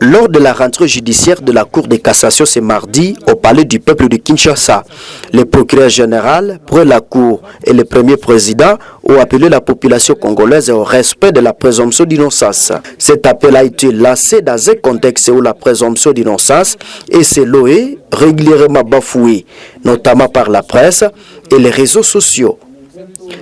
Lors de la rentrée judiciaire de la Cour de cassation ce mardi au Palais du Peuple de Kinshasa, le procureur général, près la Cour et le premier président ont appelé la population congolaise au respect de la présomption d'innocence. Cet appel a été lancé dans un contexte où la présomption d'innocence est selon régulièrement bafouée, notamment par la presse et les réseaux sociaux.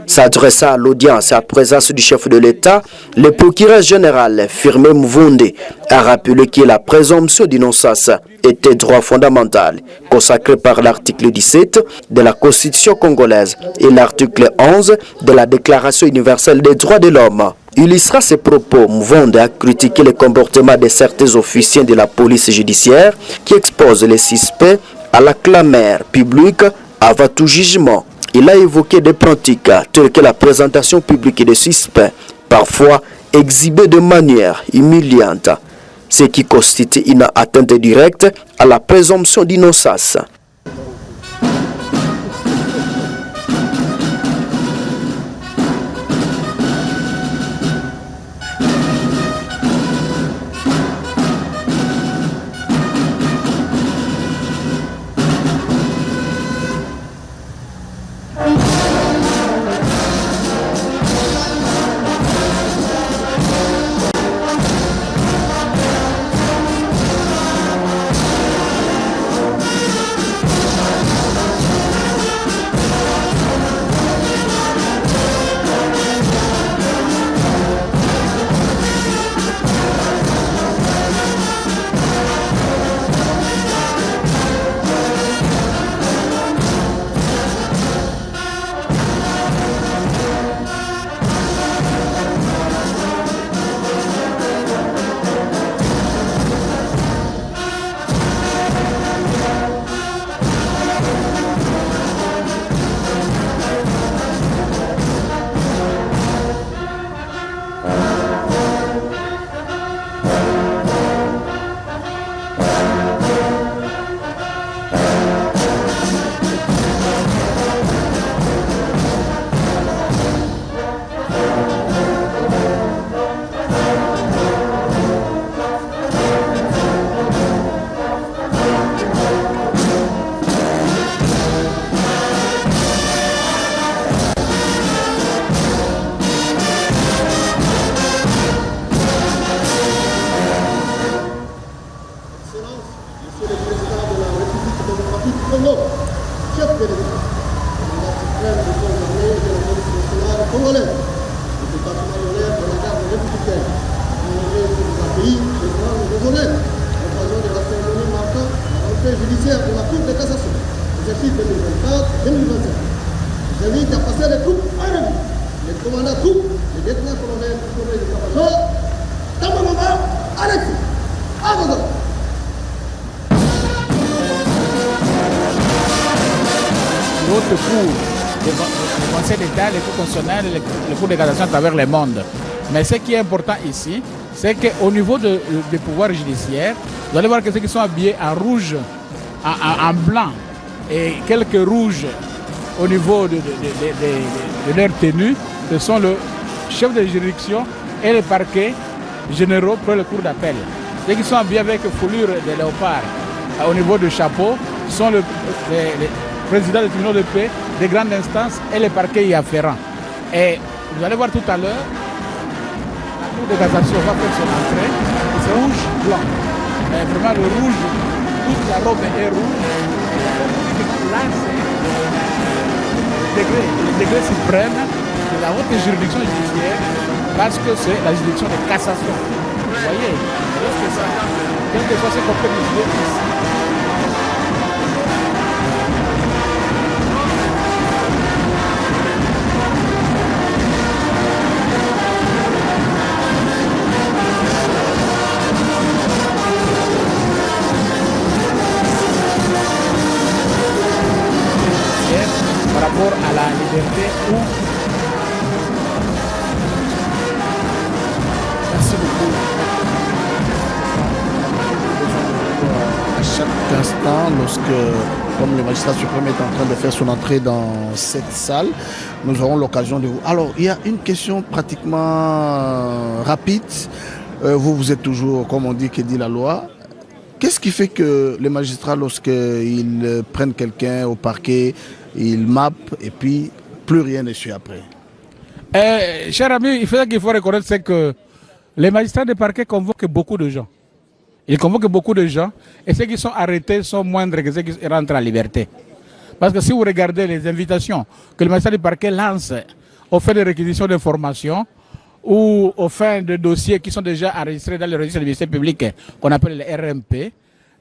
S'adressant à l'audience à présence du chef de l'État, le procureur général Firmin Mvunde a rappelé que la présomption d'innocence est un droit fondamental consacré par l'article 17 de la Constitution congolaise et l'article 11 de la Déclaration universelle des droits de l'homme. Illustrant ses propos, Mvunde a critiqué le comportement de certains officiers de la police judiciaire qui exposent les suspects à la clameur publique avant tout jugement. Il a évoqué des pratiques telles que la présentation publique des suspects, parfois exhibée de manière humiliante, ce qui constitue une atteinte directe à la présomption d'innocence. judiciaire de la Cour de cassation, exercice 2024-2025. J'invite à passer les troupes en revue. Les commandants troupes, les lieutenants-colonels de l'état-major, Tamamama, Alexis, à vos ordres. L'autre cours, le Conseil d'État, les cours constitutionnels, les cours de cassation à travers le monde. Mais ce qui est important ici, c'est qu'au niveau des pouvoirs judiciaires, vous allez voir que ceux qui sont habillés en rouge, en blanc et quelques rouges au niveau de leur tenue, ce sont le chef de juridiction et les parquets généraux pour le cours d'appel. Ceux qui sont habillés avec fourrure de léopard au niveau du chapeau sont les présidents des tribunaux de paix, des grandes instances et les parquets y afférents. Et vous allez voir tout à l'heure, la Cour de cassation va faire son entrée, c'est rouge-blanc. Mais vraiment le rouge, toute la robe est rouge. Là, c'est le degré suprême de la haute juridiction judiciaire parce que c'est la juridiction de cassation. Vous voyez, quel que soit ce qu'on peut décider ici, par rapport à la liberté ou... Merci beaucoup. À chaque instant, comme le magistrat suprême est en train de faire son entrée dans cette salle, nous aurons l'occasion de vous... Alors, il y a une question pratiquement rapide. Vous êtes toujours, comme on dit, que dit la loi. Qu'est-ce qui fait que les magistrats, lorsqu'ils prennent quelqu'un au parquet, ils mappent et puis plus rien ne suit après? Cher ami, il faut reconnaître c'est que les magistrats de parquet convoquent beaucoup de gens. Ils convoquent beaucoup de gens et ceux qui sont arrêtés sont moindres que ceux qui rentrent en liberté. Parce que si vous regardez les invitations que le magistrat du parquet lance au fait de réquisition d'informations ou au fin de dossiers qui sont déjà enregistrés dans le registre du ministère public qu'on appelle le RMP,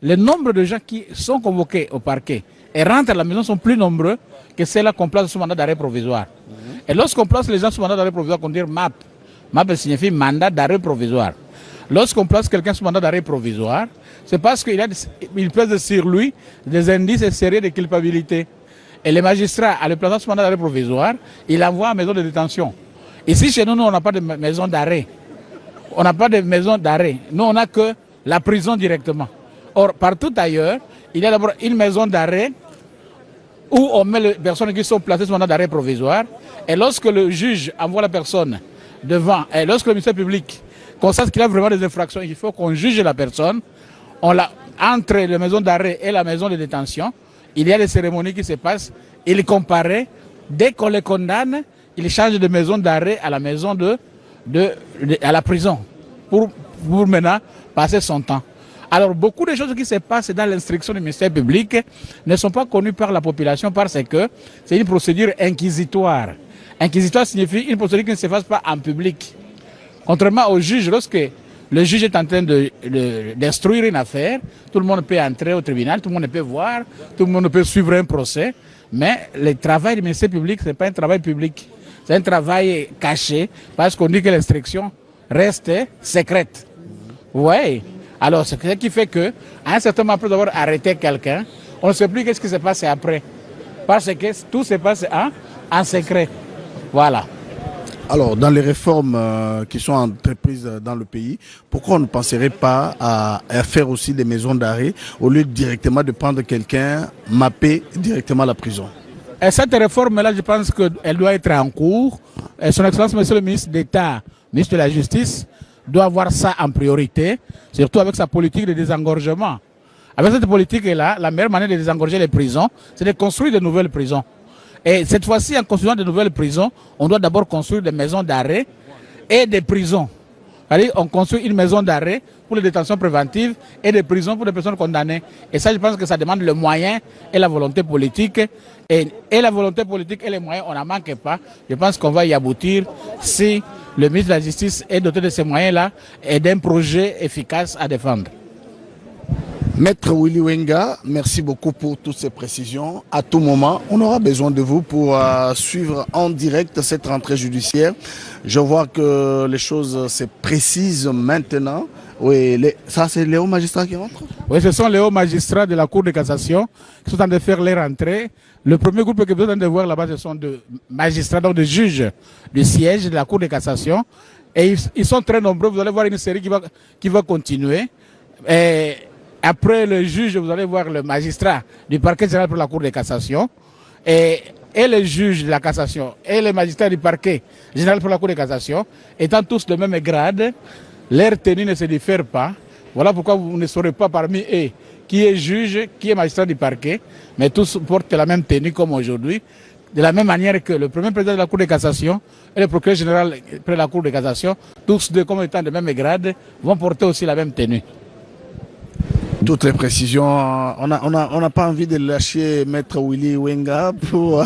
le nombre de gens qui sont convoqués au parquet et rentrent à la maison sont plus nombreux que ceux-là qu'on place sous mandat d'arrêt provisoire. Et lorsqu'on place les gens sous mandat d'arrêt provisoire, on dit MAP. MAP signifie mandat d'arrêt provisoire. Lorsqu'on place quelqu'un sous mandat d'arrêt provisoire, c'est parce qu'il pèse sur lui des indices sérieux de culpabilité. Et le magistrat, à le placer sous mandat d'arrêt provisoire, il envoie à la maison de détention. Ici, chez nous, on n'a pas de maison d'arrêt. On n'a pas de maison d'arrêt. Nous, on n'a que la prison directement. Or, partout ailleurs, il y a d'abord une maison d'arrêt où on met les personnes qui sont placées sous mandat d'arrêt provisoire. Et lorsque le juge envoie la personne devant, et lorsque le ministère public constate qu'il a vraiment des infractions, il faut qu'on juge la personne. Entre la maison d'arrêt et la maison de détention, il y a des cérémonies qui se passent. Il comparaît. Dès qu'on les condamne, il change de maison d'arrêt à la maison à la prison pour maintenant passer son temps. Alors, beaucoup de choses qui se passent dans l'instruction du ministère public ne sont pas connues par la population parce que c'est une procédure inquisitoire. Inquisitoire signifie une procédure qui ne se fasse pas en public. Contrairement au juge, lorsque le juge est en train d'instruire une affaire, tout le monde peut entrer au tribunal, tout le monde peut voir, tout le monde peut suivre un procès, mais le travail du ministère public, ce n'est pas un travail public. C'est un travail caché parce qu'on dit que l'instruction reste secrète. Oui. Alors, c'est ce qui fait qu'à un certain moment, après avoir arrêté quelqu'un, on ne sait plus qu'est-ce qui s'est passé après. Parce que tout se passe en secret. Voilà. Alors, dans les réformes qui sont entreprises dans le pays, pourquoi on ne penserait pas à faire aussi des maisons d'arrêt au lieu directement de prendre quelqu'un, mapper directement à la prison? Et cette réforme-là, je pense qu'elle doit être en cours. Et son Excellence, Monsieur le ministre d'État, ministre de la Justice, doit avoir ça en priorité, surtout avec sa politique de désengorgement. Avec cette politique-là, la meilleure manière de désengorger les prisons, c'est de construire de nouvelles prisons. Et cette fois-ci, en construisant de nouvelles prisons, on doit d'abord construire des maisons d'arrêt et des prisons. C'est-à-dire, on construit une maison d'arrêt pour les détentions préventives et des prisons pour les personnes condamnées. Et ça, je pense que ça demande le moyen et la volonté politique. Et la volonté politique et les moyens, on n'en manque pas. Je pense qu'on va y aboutir si le ministre de la Justice est doté de ces moyens-là et d'un projet efficace à défendre. Maître Willy Wenga, merci beaucoup pour toutes ces précisions. À tout moment, on aura besoin de vous pour suivre en direct cette rentrée judiciaire. Je vois que les choses se précisent maintenant. Oui, ça c'est les hauts magistrats qui rentrent? Oui, ce sont les hauts magistrats de la Cour de cassation qui sont en train de faire les rentrées. Le premier groupe que vous êtes en train de voir là-bas, ce sont de magistrats, donc de juges du siège de la Cour de cassation. Et ils sont très nombreux. Vous allez voir une série qui va continuer. Et après le juge, vous allez voir le magistrat du parquet général pour la Cour de cassation. Et les juges de la cassation et les magistrats du parquet général pour la Cour de cassation, étant tous de même grade, leur tenue ne se diffère pas. Voilà pourquoi vous ne saurez pas parmi eux qui est juge, qui est magistrat du parquet, mais tous portent la même tenue comme aujourd'hui. De la même manière que le premier président de la Cour de cassation et le procureur général de la Cour de cassation, tous deux comme étant de même grade, vont porter aussi la même tenue. Toutes les précisions, on n'a pas envie de lâcher Maître Willy Wenga pour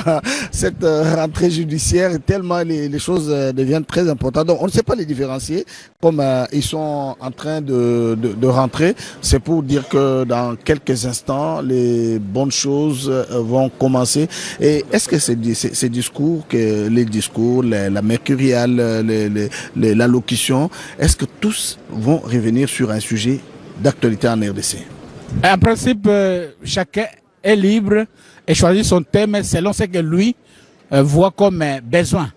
cette rentrée judiciaire, tellement les choses deviennent très importantes. Donc on ne sait pas les différencier, comme ils sont en train de rentrer. C'est pour dire que dans quelques instants, les bonnes choses vont commencer. Et est-ce que ces discours, la mercuriale, l'allocution, est-ce que tous vont revenir sur un sujet d'actualité en RDC? En principe, chacun est libre et choisit son thème selon ce que lui voit comme besoin.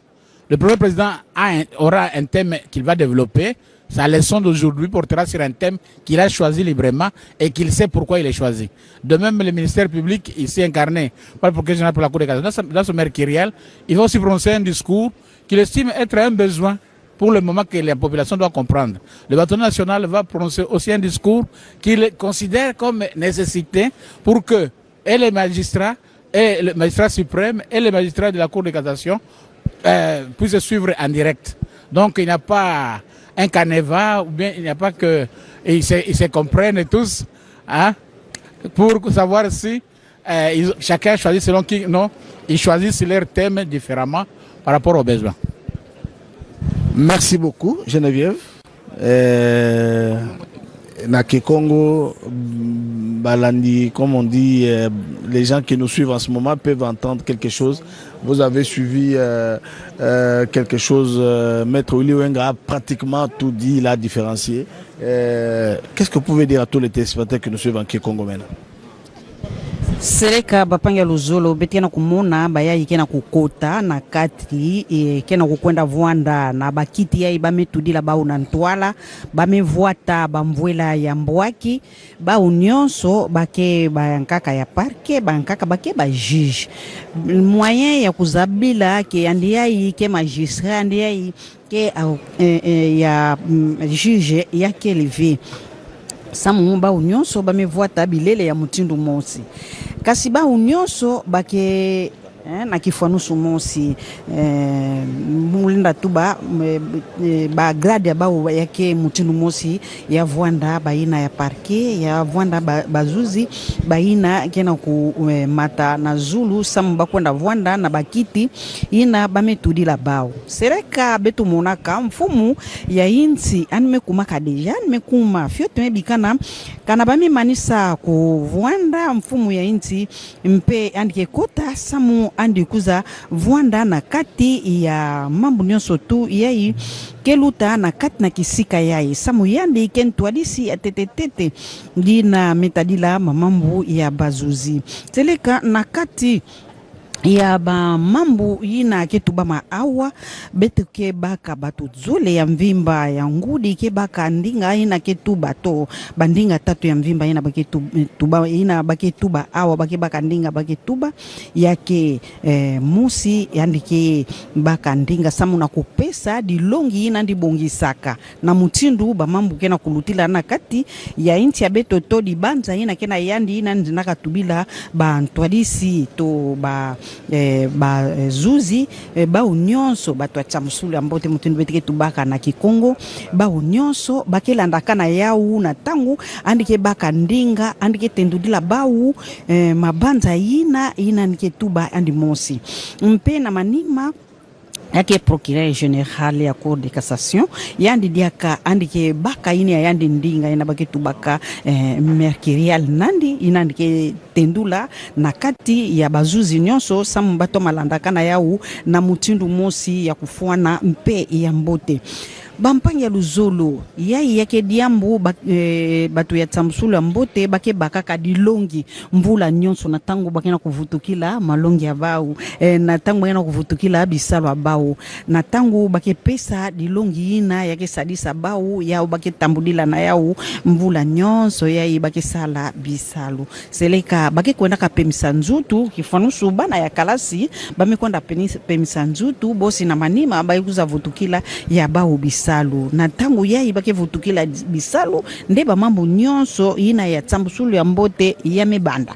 Le premier président aura un thème qu'il va développer. Sa leçon d'aujourd'hui portera sur un thème qu'il a choisi librement et qu'il sait pourquoi il est choisi. De même, le ministère public, ici incarné par le procureur général pour la Cour de cassation, dans son mercurial, il va aussi prononcer un discours qu'il estime être un besoin pour le moment que la population doit comprendre. Le bâtonnier national va prononcer aussi un discours qu'il considère comme nécessité pour que et les magistrats, et le magistrat suprême et les magistrats de la Cour de cassation puissent suivre en direct. Donc il n'y a pas un canevas, ou bien il n'y a pas que... Ils se comprennent tous, hein, pour savoir si chacun choisit selon qui... Non, ils choisissent leur thème différemment par rapport aux besoins. Merci beaucoup, Geneviève. Nake Congo, Balandi, comme on dit, les gens qui nous suivent en ce moment peuvent entendre quelque chose. Vous avez suivi quelque chose, Maître Willy Wenga a pratiquement tout dit, il a différencié. Qu'est-ce que vous pouvez dire à tous les téléspectateurs qui nous suivent en Congo maintenant? Sereka bapanga luzolo betina kumona bayayi kena kukota na kati kena kukwenda Vwanda na bakiti ya bametudila ba unantwala bamevuata bamvwela ya mbwaki ba unyonso bake bankaka ya parke bankaka bake ba juge moyen ya kuzabila ke andiai ke magistrat andiai ke ya juge ya kelevi samu ba unyonso bamevuata bilele ya mutindu mosi kasi ba unyonso bake na kifanusu mosi mulinda tuba ba grade ba yake mutindu mosi ya Vwanda baina ya parke ya Vwanda bazuzi baina kena ku mata na Zulu samu bakwenda Vwanda na bakiti ina bametudila bao sereka betu monaka mfumu ya inti animekumaka deja animekuma fyote mebikana kana bami manisa ku Vwanda mfumu ya inti mpe andike kota samu andikuza Vwanda na kati ya mambo nyonso tu yai keluta na kati na kisika yai samu yandi kentwalisi atetetete dina metadila mamambu ya bazuzi teleka na kati ya ba mambu yina ketuba maawa betuke baka batu zule ya mvimba ya ngudi ke baka ndinga yina ketuba to bandinga tatu ya mvimba yina baketuba yina baketuba awa bake baka ndinga baketuba yake musi yandike baka ndinga samu na kupesa dilongi yina ndibongisaka na mutindu ba mambu kena kulutila na kati ya inti ya beto to di banza yina kena yandi yina ndinaka tubila ba ntwadisi to ba zuzi ba unyonso bato atsamsulu ambote mutindu betike tubaka na Kikongo ba unyonso bakelanda kana yau na tangu andike baka ndinga andike tendudila bau mabanza yina nike tuba andi mosi mpe na manima yake procureur général ya Cour de cassation yandi diaka andike baka ini yandi ndinga ina baketu baka mercurial nandi inandike tendula na kati ya bazuzi nyonso samu bato malandaka na yau na mutindu mosi ya kufuana mpe ya mbote bampang ya luzolo yai yake diambu batu ya tsamsulu mbote bake bakaka dilongi mvula nyonso na tango bakena kuvutukila malongi ya bau na tango bakena kuvutukila bisalo bau na tango bake pesa dilongi ina yake sadisa bau yao bake tambudila na yao mvula nyonso yai bake sala bisalo seleka bake kwenda ka pemisa nzutu kifanusu bana ya kalasi bamekwenda pemisa nzutu bosi na manima baikuza vutukila ya bau bisalo na tangu yai bake vutukila bisalo ndeba mambo nyonso ina ya tsambusulu ya mbote ya mebanda.